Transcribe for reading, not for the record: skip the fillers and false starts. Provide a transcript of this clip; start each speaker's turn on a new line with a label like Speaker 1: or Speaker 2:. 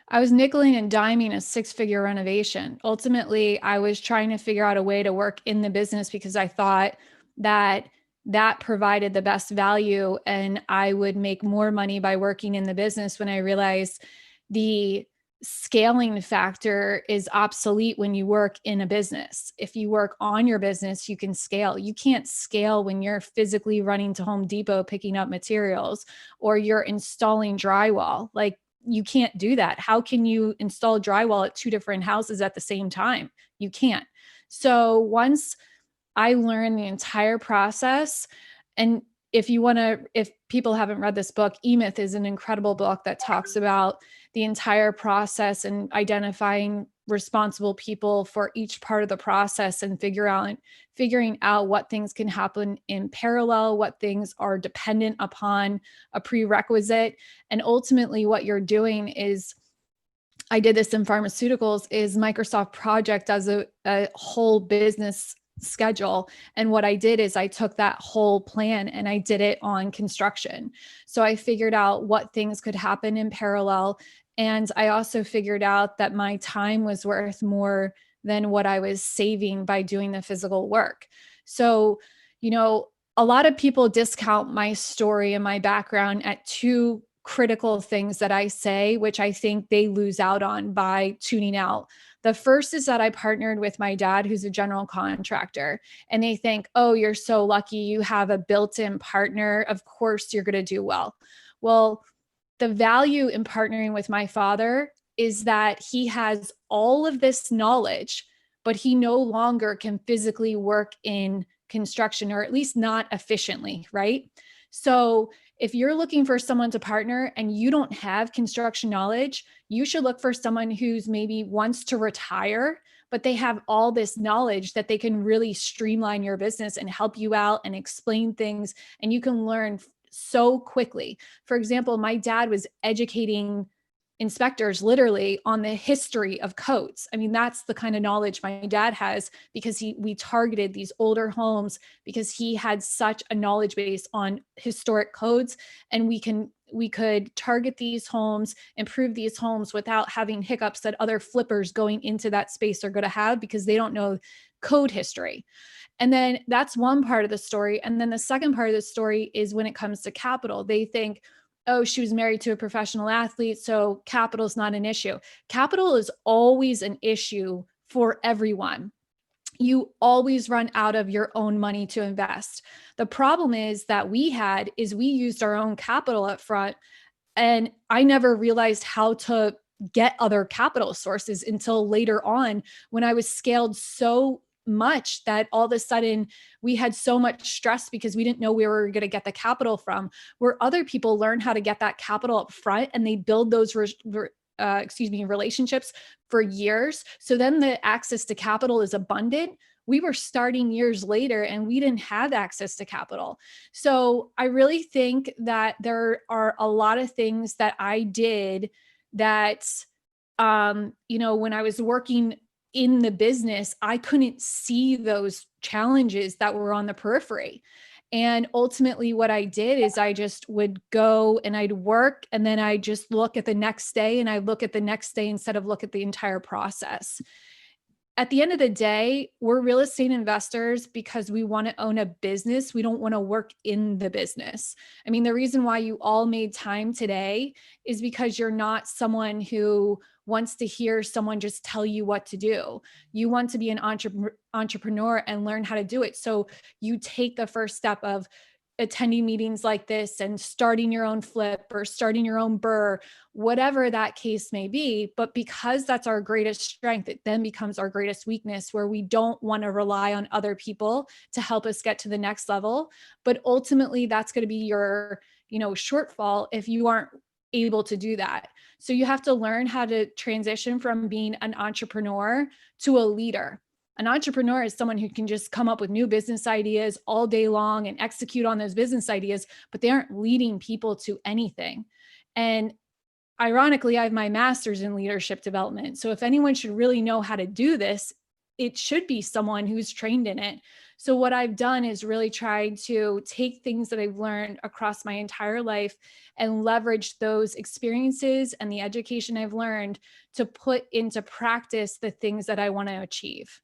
Speaker 1: I was nickeling and diming a six-figure renovation. Ultimately, I was trying to figure out a way to work in the business because I thought that that provided the best value and I would make more money by working in the business, when I realized the scaling factor is obsolete when you work in a business. If you work on your business, you can scale. You can't scale when you're physically running to Home Depot picking up materials, or you're installing drywall. Like, you can't do that. How can you install drywall at two different houses at the same time? You can't. So once I learned the entire process, and if people haven't read this book, E-Myth is an incredible book that talks about the entire process and identifying responsible people for each part of the process, and figuring out what things can happen in parallel, what things are dependent upon a prerequisite. And ultimately what you're doing is, I did this in pharmaceuticals, is Microsoft Project does a whole business schedule. And what I did is I took that whole plan and I did it on construction. So I figured out what things could happen in parallel. And I also figured out that my time was worth more than what I was saving by doing the physical work. So, a lot of people discount my story and my background at two critical things that I say, which I think they lose out on by tuning out. The first is that I partnered with my dad, who's a general contractor, and they think, oh, you're so lucky. You have a built in partner. Of course, you're going to do well. Well, the value in partnering with my father is that he has all of this knowledge, but he no longer can physically work in construction, or at least not efficiently, right? So if you're looking for someone to partner and you don't have construction knowledge, you should look for someone who's maybe wants to retire, but they have all this knowledge that they can really streamline your business and help you out and explain things, and you can learn so quickly. For example, my dad was educating inspectors literally on the history of codes. I mean, that's the kind of knowledge my dad has, because we targeted these older homes because he had such a knowledge base on historic codes, and we could target these homes, improve these homes without having hiccups that other flippers going into that space are going to have, because they don't know code history. And then that's one part of the story. And then the second part of the story is when it comes to capital. They think, oh, she was married to a professional athlete, so capital is not an issue. Capital is always an issue for everyone. You always run out of your own money to invest. The problem is that we used our own capital up front, and I never realized how to get other capital sources until later on, when I was scaled so much that all of a sudden we had so much stress because we didn't know where we were going to get the capital from, where other people learn how to get that capital up front and they build those relationships for years. So then the access to capital is abundant. We were starting years later and we didn't have access to capital. So I really think that there are a lot of things that I did that, when I was working in the business, I couldn't see those challenges that were on the periphery. And ultimately what I did is I just would go and I'd work, and then I just look at the next day, and I look at the next day instead of look at the entire process. At the end of the day, we're real estate investors because we want to own a business. We don't want to work in the business. I mean, the reason why you all made time today is because you're not someone who wants to hear someone just tell you what to do. You want to be an entrepreneur and learn how to do it. So you take the first step of attending meetings like this and starting your own flip or starting your own burr, whatever that case may be. But because that's our greatest strength, it then becomes our greatest weakness, where we don't want to rely on other people to help us get to the next level. But ultimately that's going to be your, shortfall if you aren't able to do that. So you have to learn how to transition from being an entrepreneur to a leader. An entrepreneur is someone who can just come up with new business ideas all day long and execute on those business ideas, but they aren't leading people to anything. And ironically, I have my master's in leadership development. So if anyone should really know how to do this, it should be someone who's trained in it. So what I've done is really tried to take things that I've learned across my entire life and leverage those experiences and the education I've learned to put into practice the things that I want to achieve.